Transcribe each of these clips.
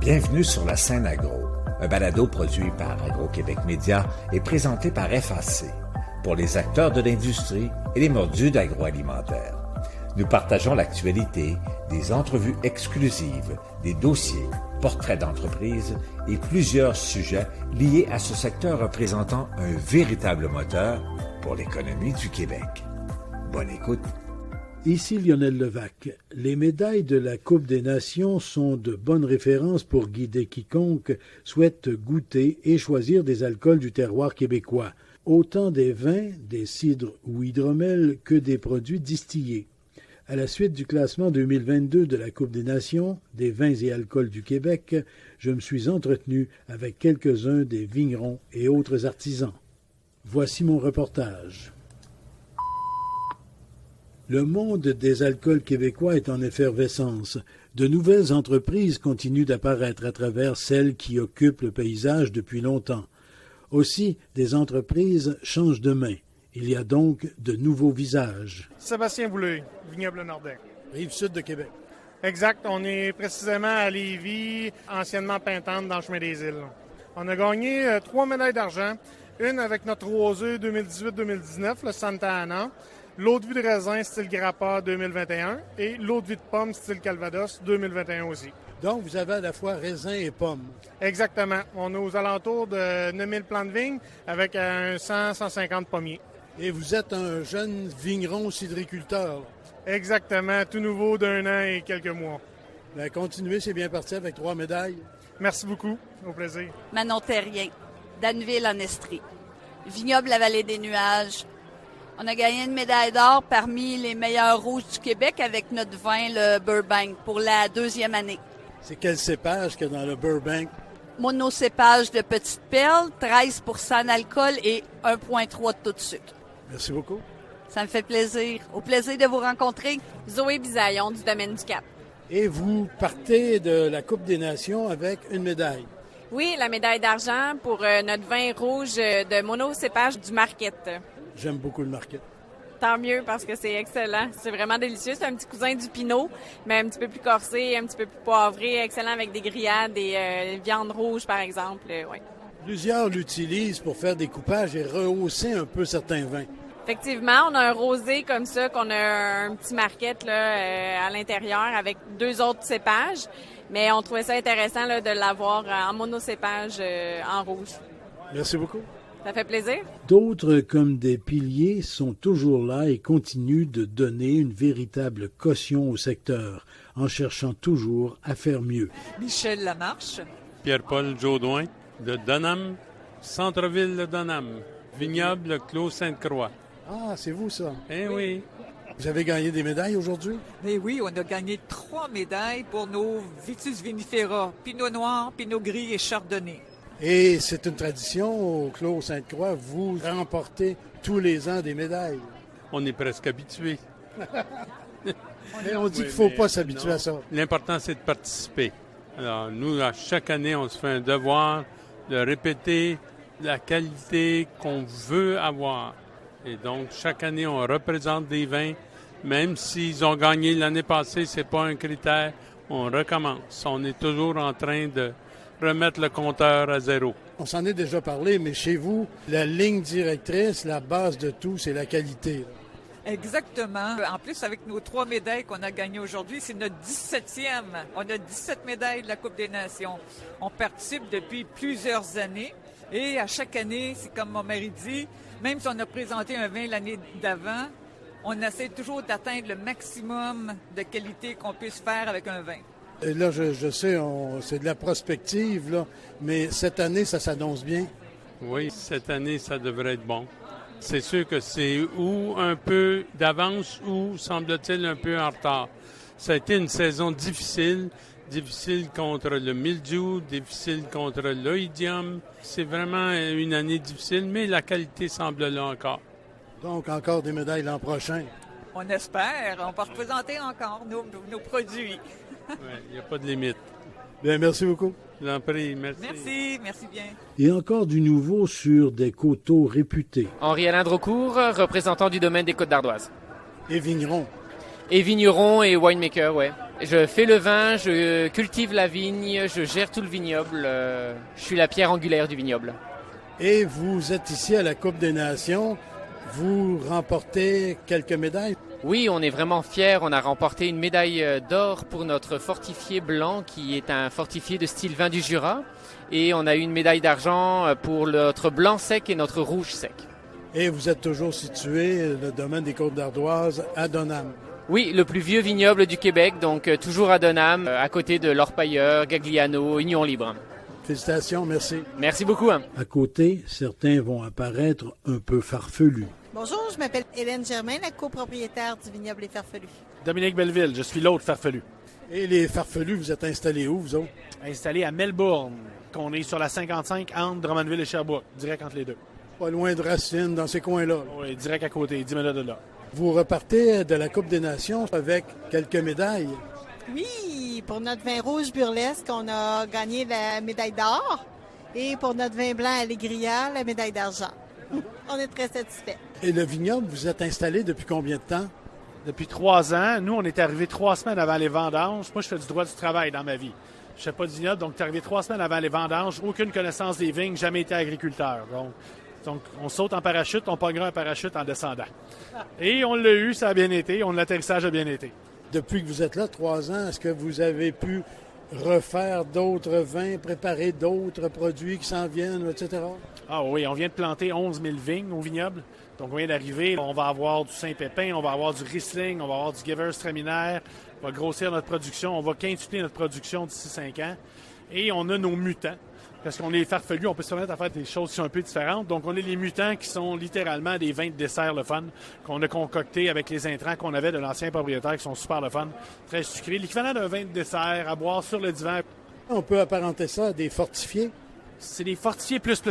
Bienvenue sur la scène agro, un balado produit par Agro-Québec Média et présenté par FAC, pour les acteurs de l'industrie et les mordus d'agroalimentaire. Nous partageons l'actualité, des entrevues exclusives, des dossiers, portraits d'entreprises et plusieurs sujets liés à ce secteur représentant un véritable moteur pour l'économie du Québec. Bonne écoute. Ici Lionel Levac. Les médailles de la Coupe des Nations sont de bonnes références pour guider quiconque souhaite goûter et choisir des alcools du terroir québécois, autant des vins, des cidres ou hydromels que des produits distillés. À la suite du classement 2022 de la Coupe des Nations, des vins et alcools du Québec, je me suis entretenu avec quelques-uns des vignerons et autres artisans. Voici mon reportage. Le monde des alcools québécois est en effervescence. De nouvelles entreprises continuent d'apparaître à travers celles qui occupent le paysage depuis longtemps. Aussi, des entreprises changent de main. Il y a donc de nouveaux visages. Sébastien Boulay, Vignoble Nordin. Rive-Sud de Québec. Exact, on est précisément à Lévis, anciennement Pintante, dans le chemin des îles. On a gagné 3 médailles d'argent, une avec notre rosé 2018-2019, le Santa Ana, l'eau de vie de raisin style Grappa 2021 et l'eau de vie de pomme style Calvados 2021 aussi. Donc, vous avez à la fois raisin et pomme. Exactement. On est aux alentours de 9000 plants de vigne avec 100-150 pommiers. Et vous êtes un jeune vigneron cidriculteur. Exactement. Tout nouveau d'1 an et quelques mois. Bien, continuez, c'est bien parti avec 3 médailles. Merci beaucoup. Au plaisir. Manon Terrien, d'Anneville en Estrie. Vignoble La Vallée des Nuages. On a gagné une médaille d'or parmi les meilleurs rouges du Québec avec notre vin, le Burbank, pour la 2e année. C'est quel cépage qu'il y a dans le Burbank? Monocépage de Petite Perle, 13% d'alcool et 1,3 de taux de sucre. Merci beaucoup. Ça me fait plaisir. Au plaisir de vous rencontrer. Zoé Bisaillon du Domaine du Cap. Et vous partez de la Coupe des Nations avec une médaille. Oui, la médaille d'argent pour notre vin rouge de monocépage du Marquette. J'aime beaucoup le Marquette. Tant mieux parce que c'est excellent. C'est vraiment délicieux. C'est un petit cousin du Pinot, mais un petit peu plus corsé, un petit peu plus poivré, excellent avec des grillades et viandes rouges, par exemple. Ouais. Plusieurs l'utilisent pour faire des coupages et rehausser un peu certains vins. Effectivement, on a un rosé comme ça, qu'on a un petit Marquette là, à l'intérieur avec 2 autres cépages, mais on trouvait ça intéressant là, de l'avoir en monocépage en rouge. Merci beaucoup. Ça fait plaisir. D'autres, comme des piliers, sont toujours là et continuent de donner une véritable caution au secteur, en cherchant toujours à faire mieux. Michel Lamarche. Pierre-Paul Jaudoin, de Donham, centre-ville de Donham, vignoble Clos Sainte-Croix. Ah, c'est vous ça? Eh oui. Vous avez gagné des médailles aujourd'hui? Mais oui, on a gagné 3 médailles pour nos Vitis vinifera, Pinot Noir, Pinot Gris et Chardonnay. Et c'est une tradition au Clos Sainte-Croix, vous remportez tous les ans des médailles. On est presque habitués. Mais on dit qu'il ne faut pas s'habituer à ça. L'important, c'est de participer. Alors, nous, à chaque année, on se fait un devoir de répéter la qualité qu'on veut avoir. Et donc, chaque année, on représente des vins. Même s'ils ont gagné l'année passée, c'est pas un critère. On recommence. On est toujours en train de remettre le compteur à zéro. On s'en est déjà parlé, mais chez vous, la ligne directrice, la base de tout, c'est la qualité. Exactement. En plus, avec nos 3 médailles qu'on a gagnées aujourd'hui, c'est notre 17e. On a 17 médailles de la Coupe des Nations. On participe depuis plusieurs années. Et à chaque année, c'est comme mon mari dit, même si on a présenté un vin l'année d'avant, on essaie toujours d'atteindre le maximum de qualité qu'on puisse faire avec un vin. Et là, je sais, c'est de la prospective, là, mais cette année, ça s'annonce bien. Oui, cette année, ça devrait être bon. C'est sûr que c'est ou un peu d'avance ou, semble-t-il, un peu en retard. Ça a été une saison difficile contre le mildiou, difficile contre l'oïdium. C'est vraiment une année difficile, mais la qualité semble là encore. Donc, encore des médailles l'an prochain. On espère. On peut représenter encore nos produits. Il n'y a pas de limite. Bien, merci beaucoup. Je vous en prie, merci. Merci bien. Et encore du nouveau sur des coteaux réputés. Henri-Alain Drocourt, représentant du domaine des Côtes d'Ardoise. Et vignerons. Et vigneron et winemaker, ouais. Je fais le vin, je cultive la vigne, je gère tout le vignoble. Je suis la pierre angulaire du vignoble. Et vous êtes ici à la Coupe des Nations. Vous remportez quelques médailles. Oui, on est vraiment fiers. On a remporté une médaille d'or pour notre fortifié blanc, qui est un fortifié de style vin du Jura. Et on a eu une médaille d'argent pour notre blanc sec et notre rouge sec. Et vous êtes toujours situé, le domaine des Côtes-d'Ardoise, à Donham. Oui, le plus vieux vignoble du Québec, donc toujours à Donham, à côté de l'Orpailleur, Gagliano, Union Libre. Félicitations, merci. Merci beaucoup. À côté, certains vont apparaître un peu farfelus. Bonjour, je m'appelle Hélène Germain, la copropriétaire du vignoble Les Farfelus. Dominique Belleville, je suis l'autre farfelu. Et les farfelus, vous êtes installés où, vous autres? Installé à Melbourne, qu'on est sur la 55 entre Drummondville et Sherbrooke, direct entre les deux. Pas loin de Racine, dans ces coins-là. Oui, direct à côté, 10 minutes de là. Vous repartez de la Coupe des Nations avec quelques médailles. Oui, pour notre vin rouge burlesque, on a gagné la médaille d'or. Et pour notre vin blanc Allegria, la médaille d'argent. On est très satisfaits. Et le vignoble, vous êtes installé depuis combien de temps? Depuis 3 ans. Nous, on est arrivés 3 semaines avant les vendanges. Moi, je fais du droit du travail dans ma vie. Je fais pas de vignoble, donc tu es arrivé 3 semaines avant les vendanges. Aucune connaissance des vignes, jamais été agriculteur. Donc, on saute en parachute, on pognera un parachute en descendant. Et on l'a eu, ça a bien été. L'atterrissage a bien été. Depuis que vous êtes là, 3 ans, est-ce que vous avez pu refaire d'autres vins, préparer d'autres produits qui s'en viennent, etc.? Ah oui, on vient de planter 11 000 vignes au vignoble. Donc, on vient d'arriver. On va avoir du Saint-Pépin, on va avoir du Riesling, on va avoir du Gewürztraminer. On va grossir notre production. On va quintupler notre production d'ici 5 ans. Et on a nos mutants. Parce qu'on est farfelus, on peut se permettre à faire des choses qui sont un peu différentes. Donc, on a les mutants qui sont littéralement des vins de dessert le fun qu'on a concoctés avec les intrants qu'on avait de l'ancien propriétaire qui sont super le fun, très sucrés. L'équivalent d'un vin de dessert à boire sur le divan. On peut apparenter ça à des fortifiés? C'est des fortifiés plus.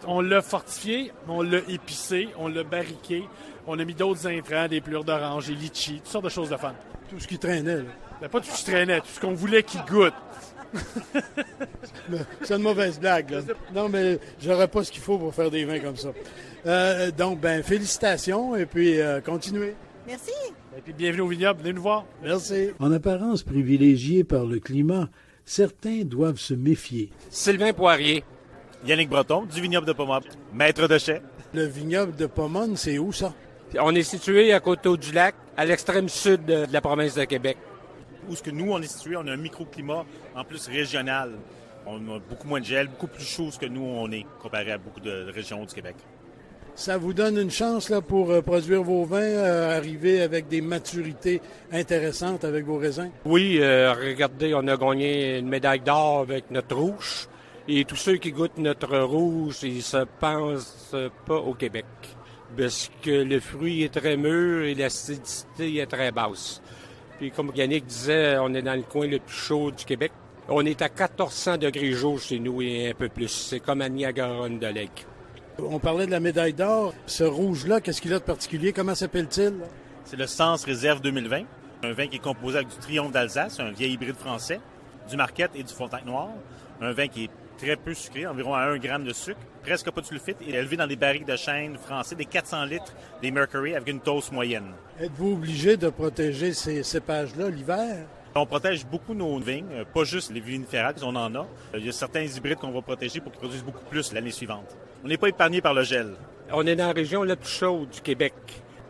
On l'a fortifié, on l'a épicé, on l'a barriqué. On a mis d'autres intrants, des plures d'orange, des litchis, toutes sortes de choses de fun. Tout ce qui traînait, là. Ben, pas tout ce qui traînait, tout ce qu'on voulait qu'il goûte. C'est une mauvaise blague, là. Non, mais j'aurais pas ce qu'il faut pour faire des vins comme ça. Donc, félicitations et puis continuez. Merci. Et puis bienvenue au vignoble, venez nous voir. Merci. En apparence privilégiée par le climat, certains doivent se méfier. Sylvain Poirier. Yannick Breton, du vignoble de Pomone, maître de chai. Le vignoble de Pomone, c'est où ça? On est situé à Coteau-du-Lac, à l'extrême sud de la province de Québec. Où est-ce que nous, on est situé, on a un microclimat en plus régional. On a beaucoup moins de gel, beaucoup plus chaud que nous, on est, comparé à beaucoup de régions du Québec. Ça vous donne une chance là, pour produire vos vins, arriver avec des maturités intéressantes avec vos raisins? Oui, regardez, on a gagné une médaille d'or avec notre rouge. Et tous ceux qui goûtent notre rouge, ils se pensent pas au Québec. Parce que le fruit est très mûr et l'acidité est très basse. Puis comme Yannick disait, on est dans le coin le plus chaud du Québec. On est à 1400 degrés jour chez nous et un peu plus. C'est comme à Niagara-on-the-Lake. On parlait de la médaille d'or. Ce rouge-là, qu'est-ce qu'il a de particulier? Comment s'appelle-t-il? C'est le Sens Réserve 2020. Un vin qui est composé avec du Triomphe d'Alsace, un vieil hybride français, du Marquette et du Frontenac Noir. Un vin qui est très peu sucré, environ à 1 gramme de sucre, presque pas de sulfite, et élevé dans des barriques de chêne français, des 400 litres, des Mercury, avec une dose moyenne. Êtes-vous obligé de protéger ces cépages-là l'hiver? On protège beaucoup nos vignes, pas juste les viniférales, on en a. Il y a certains hybrides qu'on va protéger pour qu'ils produisent beaucoup plus l'année suivante. On n'est pas épargné par le gel. On est dans la région la plus chaude du Québec.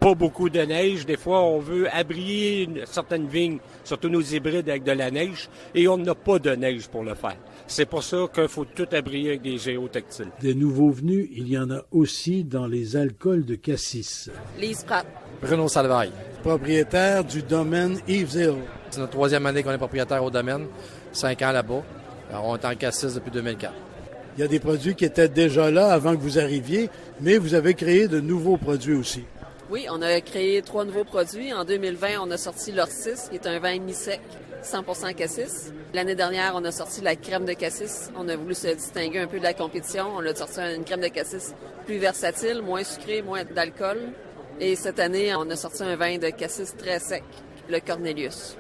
Pas beaucoup de neige. Des fois, on veut abrier certaines vignes, surtout nos hybrides, avec de la neige, et on n'a pas de neige pour le faire. C'est pour ça qu'il faut tout abrier avec des géotextiles. Des nouveaux venus, il y en a aussi dans les alcools de cassis. Lise Pratt. Bruno Salvaille. Propriétaire du domaine Eves Hill. C'est notre 3e année qu'on est propriétaire au domaine. 5 ans là-bas. Alors, on est en cassis depuis 2004. Il y a des produits qui étaient déjà là avant que vous arriviez, mais vous avez créé de nouveaux produits aussi. Oui, on a créé 3 nouveaux produits. En 2020, on a sorti l'Orsis, qui est un vin mi-sec, 100% cassis. L'année dernière, on a sorti la crème de cassis. On a voulu se distinguer un peu de la compétition. On a sorti une crème de cassis plus versatile, moins sucrée, moins d'alcool. Et cette année, on a sorti un vin de cassis très sec, le Cornelius.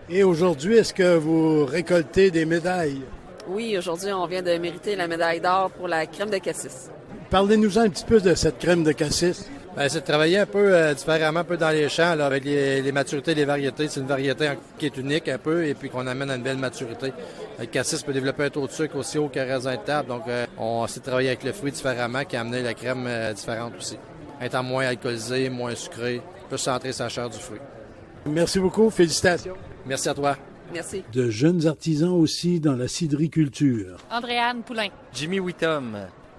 Et aujourd'hui, est-ce que vous récoltez des médailles? Oui, aujourd'hui, on vient de mériter la médaille d'or pour la crème de cassis. Parlez-nous un petit peu de cette crème de cassis. Bien, c'est de travailler un peu différemment, un peu dans les champs, là, avec les maturités, les variétés. C'est une variété qui est unique un peu et puis qu'on amène à une belle maturité. Le cassis peut développer un taux de sucre aussi haut qu'un raisin de table. Donc, on essaie de travailler avec le fruit différemment qui a amené la crème différente aussi. Étant moins alcoolisé, moins sucré, peut centrer sa chair du fruit. Merci beaucoup. Félicitations. Merci à toi. Merci. De jeunes artisans aussi dans la cidriculture. Andréane Poulain, Jimmy Whittom.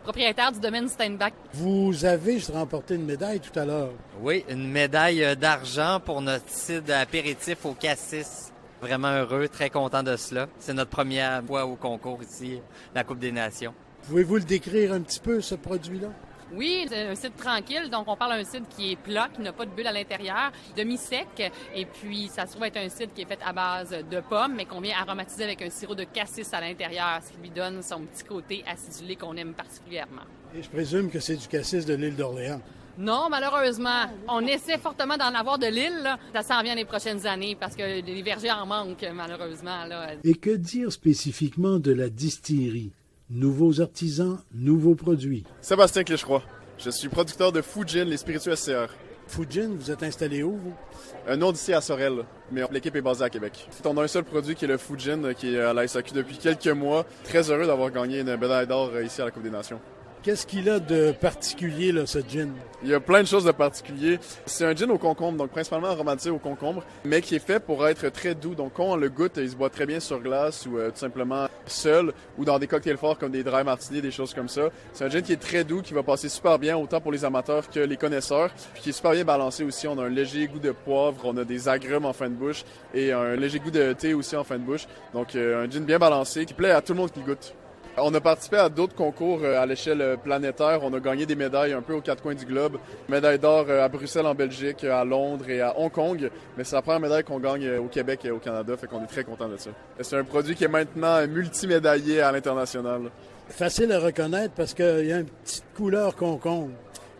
propriétaire du domaine Steinbach. Vous avez remporté une médaille tout à l'heure. Oui, une médaille d'argent pour notre cidre apéritif au cassis. Vraiment heureux, très content de cela. C'est notre première fois au concours ici, la Coupe des Nations. Pouvez-vous le décrire un petit peu, ce produit-là? Oui, c'est un cidre tranquille, donc on parle d'un cidre qui est plat, qui n'a pas de bulle à l'intérieur, demi-sec, et puis ça se trouve être un cidre qui est fait à base de pommes, mais qu'on vient aromatiser avec un sirop de cassis à l'intérieur, ce qui lui donne son petit côté acidulé qu'on aime particulièrement. Et je présume que c'est du cassis de l'île d'Orléans. Non, malheureusement. On essaie fortement d'en avoir de l'île, là. Ça s'en vient les prochaines années, parce que les vergers en manquent, malheureusement, là. Et que dire spécifiquement de la distillerie? Nouveaux artisans, nouveaux produits. Sébastien Clécheroy. Je suis producteur de Fujin, les spiritueux SCR. Fujin, vous êtes installé où, vous? Non, d'ici à Sorel, mais l'équipe est basée à Québec. On a un seul produit qui est le Fujin, qui est à la SAQ depuis quelques mois. Très heureux d'avoir gagné une médaille d'or ici à la Coupe des Nations. Qu'est-ce qu'il a de particulier, là, ce gin? Il y a plein de choses de particulier. C'est un gin au concombre, donc principalement aromatisé au concombre, mais qui est fait pour être très doux. Donc quand on le goûte, il se boit très bien sur glace ou tout simplement seul ou dans des cocktails forts comme des dry martini, des choses comme ça. C'est un gin qui est très doux, qui va passer super bien autant pour les amateurs que les connaisseurs, puis qui est super bien balancé aussi. On a un léger goût de poivre, on a des agrumes en fin de bouche et un léger goût de thé aussi en fin de bouche. Donc un gin bien balancé qui plaît à tout le monde qui goûte. On a participé à d'autres concours à l'échelle planétaire. On a gagné des médailles un peu aux quatre coins du globe. Médaille d'or à Bruxelles en Belgique, à Londres et à Hong Kong. Mais c'est la première médaille qu'on gagne au Québec et au Canada, fait qu'on est très content de ça. C'est un produit qui est maintenant multimédaillé à l'international. Facile à reconnaître parce qu'il y a une petite couleur concombre.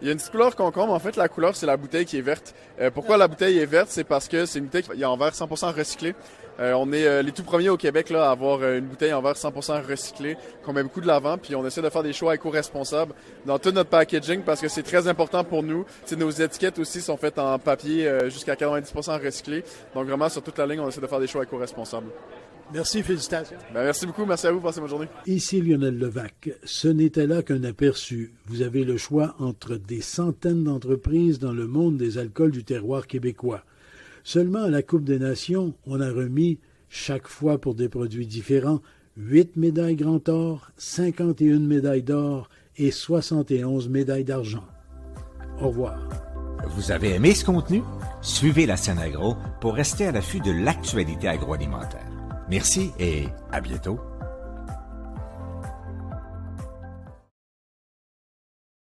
Il y a une petite couleur concombre. En fait, la couleur, c'est la bouteille qui est verte. Pourquoi la bouteille est verte? C'est parce que c'est une bouteille qui est en verre 100% recyclé. On est les tout premiers au Québec là, à avoir une bouteille en verre 100% recyclé, qu'on met beaucoup de l'avant, puis on essaie de faire des choix éco-responsables dans tout notre packaging parce que c'est très important pour nous. T'sais, nos étiquettes aussi sont faites en papier jusqu'à 90% recyclé. Donc vraiment, sur toute la ligne, on essaie de faire des choix éco-responsables. Merci, félicitations. Merci beaucoup, merci à vous, passez bonne journée. Ici Lionel Levac. Ce n'était là qu'un aperçu. Vous avez le choix entre des centaines d'entreprises dans le monde des alcools du terroir québécois. Seulement à la Coupe des Nations, on a remis, chaque fois pour des produits différents, 8 médailles Grand Or, 51 médailles d'or et 71 médailles d'argent. Au revoir. Vous avez aimé ce contenu? Suivez la Scène Agro pour rester à l'affût de l'actualité agroalimentaire. Merci et à bientôt.